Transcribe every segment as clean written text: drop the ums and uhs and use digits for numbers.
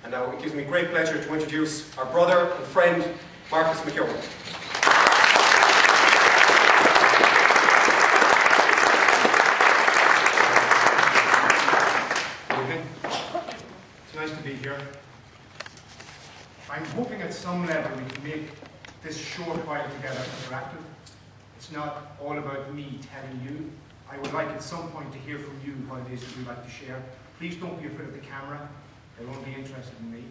And now it gives me great pleasure to introduce our brother and friend, Mc Keown. It's nice to be here. I'm hoping at some level we can make this short while together interactive. It's not all about me telling you. I would like at some point to hear from you what it is that you'd like to share. Please don't be afraid of the camera. They won't be interested in me.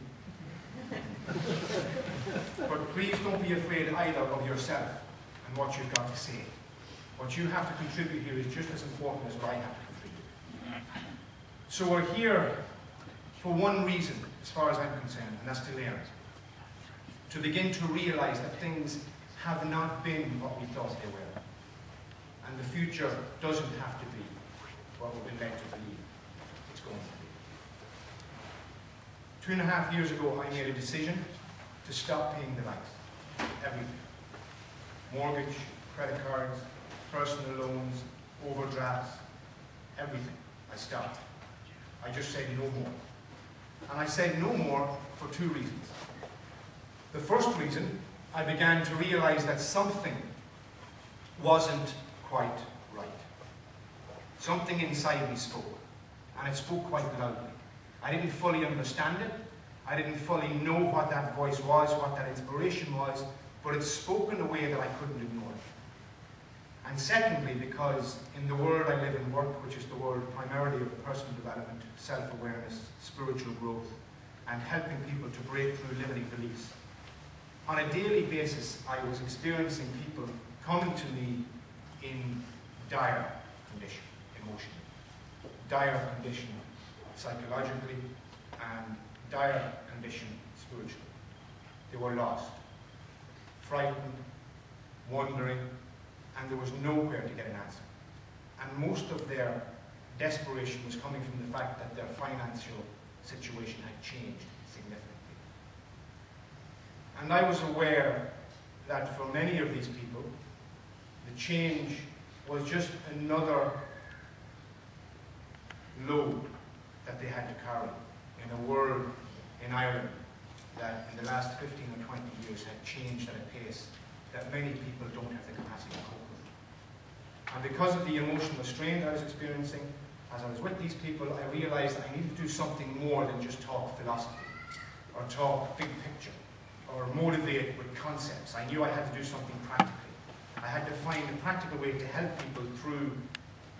But please don't be afraid either of yourself and what you've got to say. What you have to contribute here is just as important as what I have to contribute. So we're here for one reason, as far as I'm concerned, and that's to learn. To begin to realize that things have not been what we thought they were. And the future doesn't have to be what we've been led to believe it's going to be. 2.5 years ago, I made a decision to stop paying the banks. Everything. Mortgage, credit cards, personal loans, overdrafts, everything. I stopped. I just said no more. And I said no more for 2 reasons. The first reason, I began to realize that something wasn't quite right. Something inside me spoke, and it spoke quite loudly. I didn't fully understand it. I didn't fully know what that voice was, what that inspiration was, but it spoke in a way that I couldn't ignore it. And secondly, because in the world I live and work, which is the world primarily of personal development, self-awareness, spiritual growth, and helping people to break through limiting beliefs, on a daily basis, I was experiencing people coming to me in dire condition, emotionally, dire condition psychologically, and dire condition spiritually. They were lost, frightened, wondering, and there was nowhere to get an answer. And most of their desperation was coming from the fact that their financial situation had changed significantly. And I was aware that for many of these people, the change was just another load that they had to carry in a world in Ireland that in the last 15 or 20 years had changed at a pace that many people don't have the capacity to cope with. And because of the emotional strain that I was experiencing, as I was with these people, I realized that I needed to do something more than just talk philosophy, or talk big picture, or motivate with concepts. I knew I had to do something practically. I had to find a practical way to help people through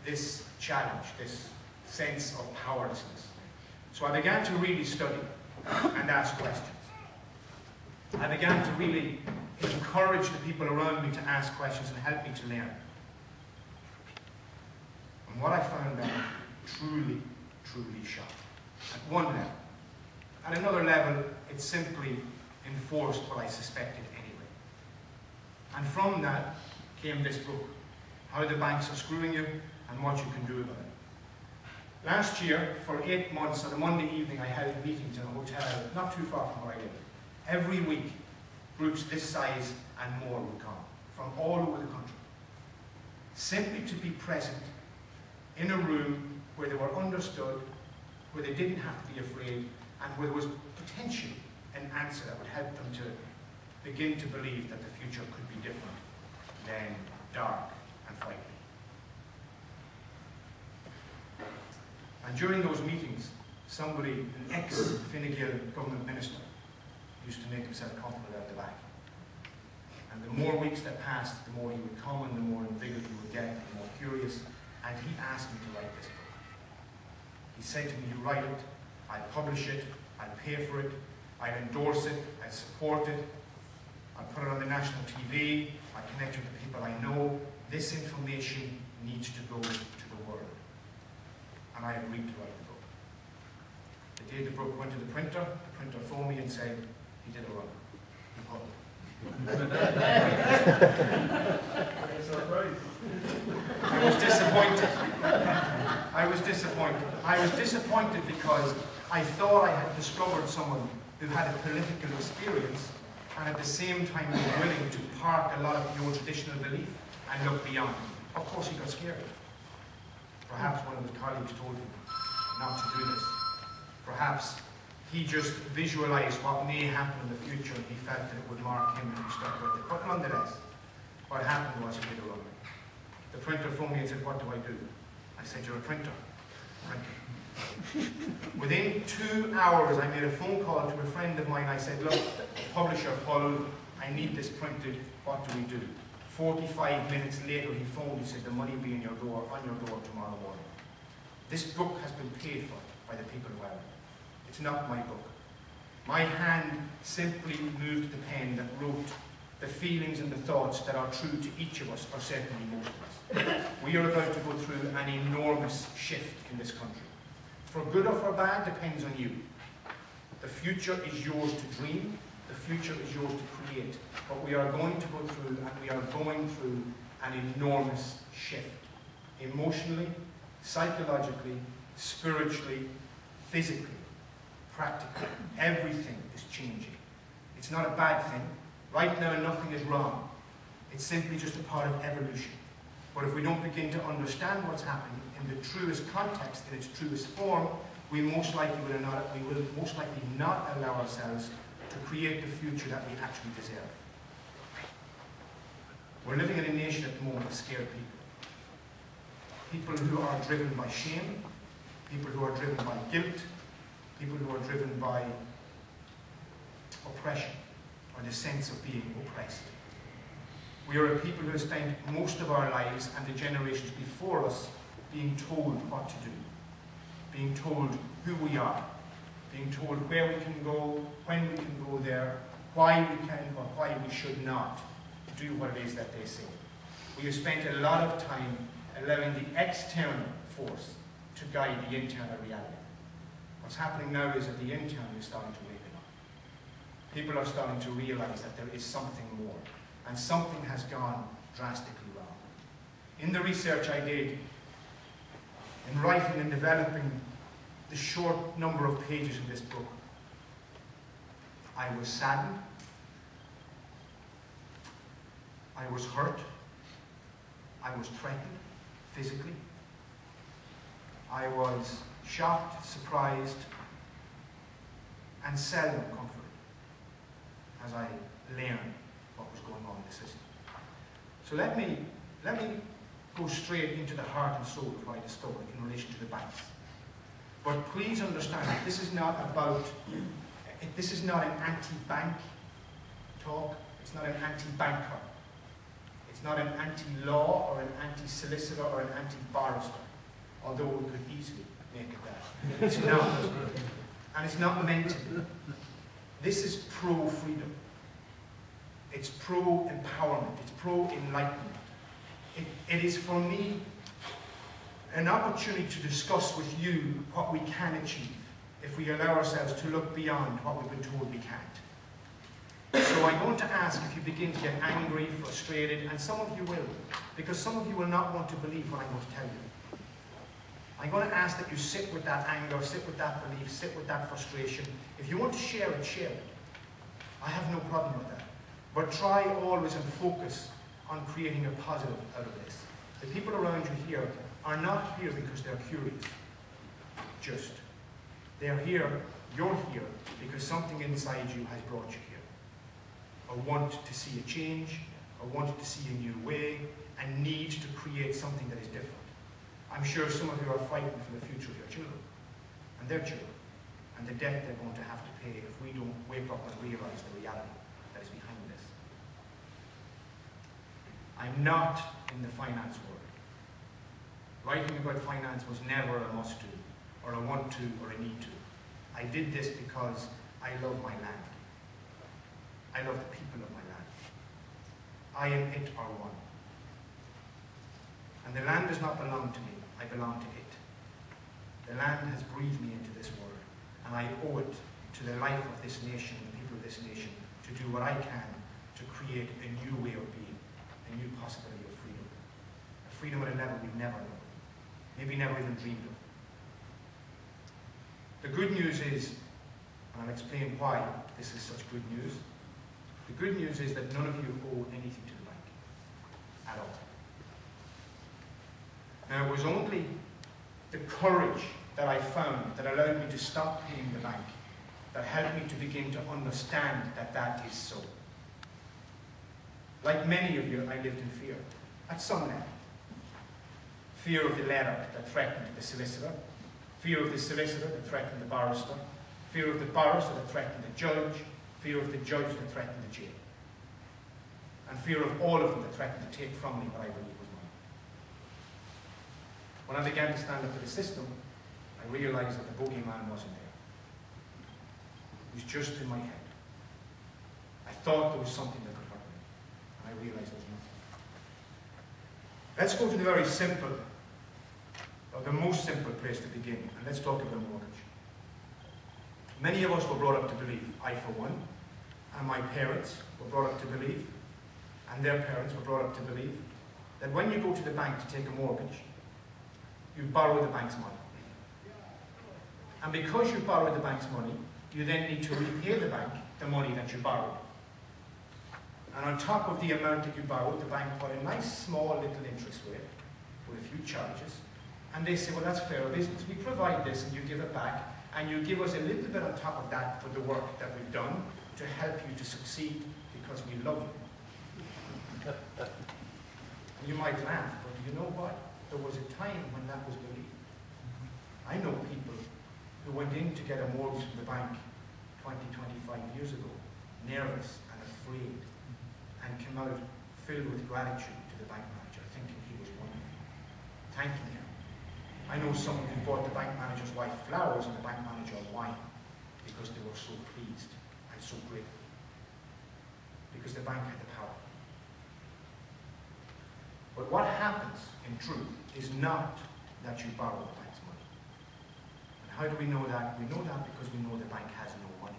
this challenge, this sense of powerlessness. So I began to really study and ask questions. I began to really encourage the people around me to ask questions and help me to learn. And what I found out truly, truly shocked. At one level. At another level, it simply enforced what I suspected anyway. And from that came this book, How the Banks Are Screwing You and What You Can Do About It. Last year, for 8 months, on a Monday evening, I held meetings in a hotel not too far from where I live. Every week, groups this size and more would come from all over the country. Simply to be present in a room where they were understood, where they didn't have to be afraid, and where there was potentially an answer that would help them to begin to believe that the future could be different than dark and frightening. And during those meetings, somebody, an ex-Fine Gael government minister, used to make himself comfortable at the back. And the more weeks that passed, the more he would come and the more invigorated he would get, the more curious. And he asked me to write this book. He said to me, you write it, I'll publish it, I'll pay for it, I'll endorse it, I'll support it, I'll put it on the national TV, I'll connect with the people I know. This information needs to go to the world. And I agreed to write the book. The day the book went to the printer phoned me and said, he did it wrong. I was disappointed. I was disappointed because I thought I had discovered someone who had a political experience and at the same time was willing to park a lot of your traditional belief and look beyond. Of course he got scared. Perhaps one of his colleagues told him not to do this. Perhaps he just visualized what may happen in the future, and he felt that it would mark him if he stuck with it. But nonetheless, what happened was he did a run. The printer phoned me and said, "What do I do?" I said, "You're a printer." Within 2 hours, I made a phone call to a friend of mine. I said, "Look, publisher Hull, I need this printed. What do we do?" 45 minutes later, he phoned. He said, "The money will be on your door tomorrow morning." This book has been paid for by the people of Ireland. It's not my book. My hand simply moved the pen that wrote the feelings and the thoughts that are true to each of us, or certainly most of us. We are about to go through an enormous shift in this country. For good or for bad depends on you. The future is yours to dream. The future is yours to create. But we are going to go through, and we are going through, an enormous shift. Emotionally, psychologically, spiritually, physically, practically. Everything is changing. It's not a bad thing. Right now, nothing is wrong. It's simply just a part of evolution. But if we don't begin to understand what's happening in the truest context, in its truest form, we will most likely not allow ourselves to create the future that we actually deserve. We're living in a nation at the moment of scared people. People who are driven by shame, people who are driven by guilt, people who are driven by oppression, or the sense of being oppressed. We are a people who have spent most of our lives, and the generations before us, being told what to do, being told who we are, being told where we can go, when we can go there, why we can or why we should not do what it is that they say. We have spent a lot of time allowing the external force to guide the internal reality. What's happening now is that the internal is starting to wake up. People are starting to realize that there is something more, and something has gone drastically wrong. In the research I did, in writing and developing the short number of pages in this book, I was saddened, I was hurt, I was threatened physically, I was shocked, surprised, and seldom comforted as I learned what was going on in the system. So let me go straight into the heart and soul of what I discovered in relation to the banks. But please understand that this is not an anti-bank talk. It's not an anti-banker. It's not an anti-law or an anti-solicitor or an anti-barrister, although we could easily make it that. It's not. And it's not meant to be. This is pro-freedom. It's pro-empowerment. It's pro-enlightenment. It is, for me, an opportunity to discuss with you what we can achieve if we allow ourselves to look beyond what we've been told we can't. So I'm going to ask if you begin to get angry, frustrated, and some of you will, because some of you will not want to believe what I'm going to tell you. I'm going to ask that you sit with that anger, sit with that belief, sit with that frustration. If you want to share it, share it. I have no problem with that. But try always and focus on creating a positive out of this. The people around you here are not here because they're curious. Just. They're here, you're here, because something inside you has brought you here. A want to see a change, a want to see a new way, a need to create something that is different. I'm sure some of you are frightened for the future of your children, and their children, and the debt they're going to have to pay if we don't wake up and realize the reality that is behind this. I'm not in the finance world. Writing about finance was never a must-do, or a want-to, or a need-to. I did this because I love my land. I love the people of my land. I and it are one. And the land does not belong to me, I belong to it. The land has breathed me into this world, and I owe it to the life of this nation, the people of this nation, to do what I can to create a new way of being, a new possibility of freedom. A freedom at a level we've never known, maybe never even dreamed of. The good news is, and I'll explain why this is such good news, the good news is that none of you owe anything to the bank, at all. Now, it was only the courage that I found that allowed me to stop paying the bank that helped me to begin to understand that that is so. Like many of you, I lived in fear, at some level. Fear of the letter that threatened the solicitor, fear of the solicitor that threatened the barrister, fear of the barrister that threatened the judge, fear of the judge that threatened the jail, and fear of all of them that threatened to take from me what I believe was mine. When I began to stand up to the system, I realized that the bogeyman wasn't there. It was just in my head. I thought there was something that could hurt me, and I realized there was nothing. Let's go to the very simple, or the most simple place to begin, and let's talk about mortgage. Many of us were brought up to believe, I for one, and my parents were brought up to believe, and their parents were brought up to believe, that when you go to the bank to take a mortgage, you borrow the bank's money. And because you borrow the bank's money, you then need to repay the bank the money that you borrowed. And on top of the amount that you borrowed, the bank put a nice small little interest rate with a few charges. And they say, well, that's fair business. We provide this and you give it back, and you give us a little bit on top of that for the work that we've done to help you to succeed because we love you. And you might laugh, but you know what? There was a time when that was believed. I know people who went in to get a mortgage from the bank 20, 25 years ago, nervous and afraid, and came out filled with gratitude to the bank manager, thinking he was wonderful, thanking him. I know someone who bought the bank manager's wife flowers and the bank manager wine because they were so pleased and so grateful, because the bank had the power. But what happens, in truth, is not that you borrow the bank's money. And how do we know that? We know that because we know the bank has no money.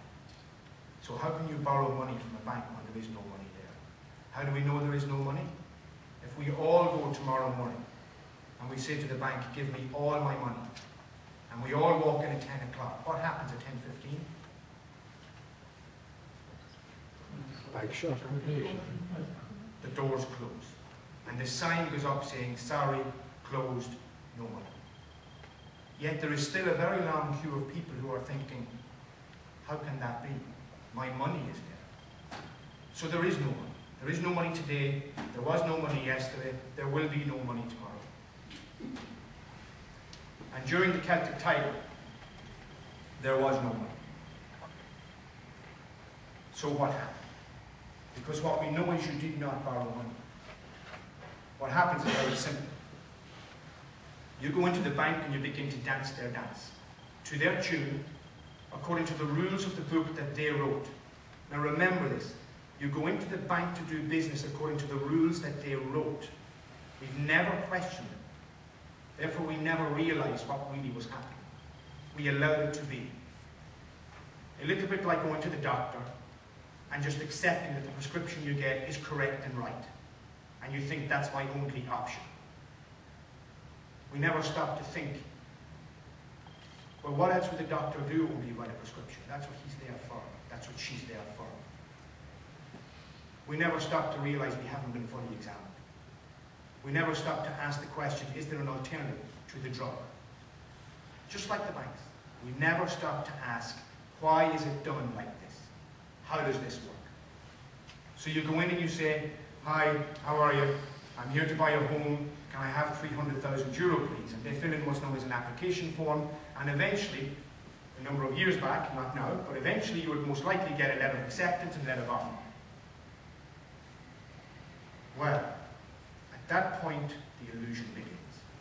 So how can you borrow money from a bank when there is no money there? How do we know there is no money? If we all go tomorrow morning and we say to the bank, give me all my money, and we all walk in at 10 o'clock, what happens at 10:15? Bank shut. The doors close. And the sign goes up saying, sorry, closed, no money. Yet there is still a very long queue of people who are thinking, how can that be? My money is there. So there is no money. There is no money today. There was no money yesterday. There will be no money tomorrow. And during the Celtic Tiger, there was no money. So what happened? Because what we know is you did not borrow money. What happens is very simple. You go into the bank and you begin to dance their dance, to their tune, according to the rules of the book that they wrote. Now remember this, you go into the bank to do business according to the rules that they wrote. We've never questioned them. Therefore we never realized what really was happening. We allowed it to be. A little bit like going to the doctor and just accepting that the prescription you get is correct and right. And you think that's my only option. We never stop to think, well, what else would the doctor do when you write a prescription? That's what he's there for. That's what she's there for. We never stop to realize we haven't been fully examined. We never stop to ask the question, is there an alternative to the drug? Just like the banks. We never stop to ask, why is it done like this? How does this work? So you go in and you say, hi, how are you? I'm here to buy a home. Can I have 300,000 euro, please? And they fill in what's known as an application form. And eventually, a number of years back, not now, but eventually you would most likely get a letter of acceptance and a letter of offer. Well, at that point, the illusion begins.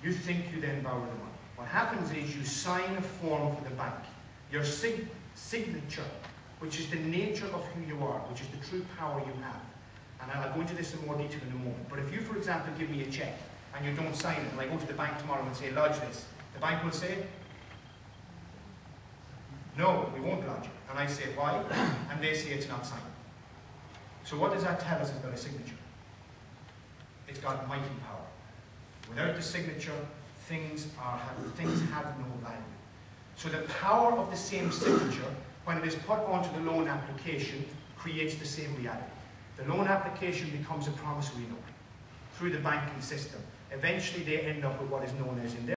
You think you then borrow the money. What happens is you sign a form for the bank. Your signature, which is the nature of who you are, which is the true power you have. And I'll go into this in more detail in a moment. But if you, for example, give me a check and you don't sign it, and I go to the bank tomorrow and say, lodge this, the bank will say, no, we won't lodge it. And I say, why? And they say it's not signed. So what does that tell us about a signature? It's got mighty power. Without the signature, things have no value. So the power of the same signature, when it is put onto the loan application, creates the same reality. The loan application becomes a promissory note through the banking system. Eventually they end up with what is known as, in their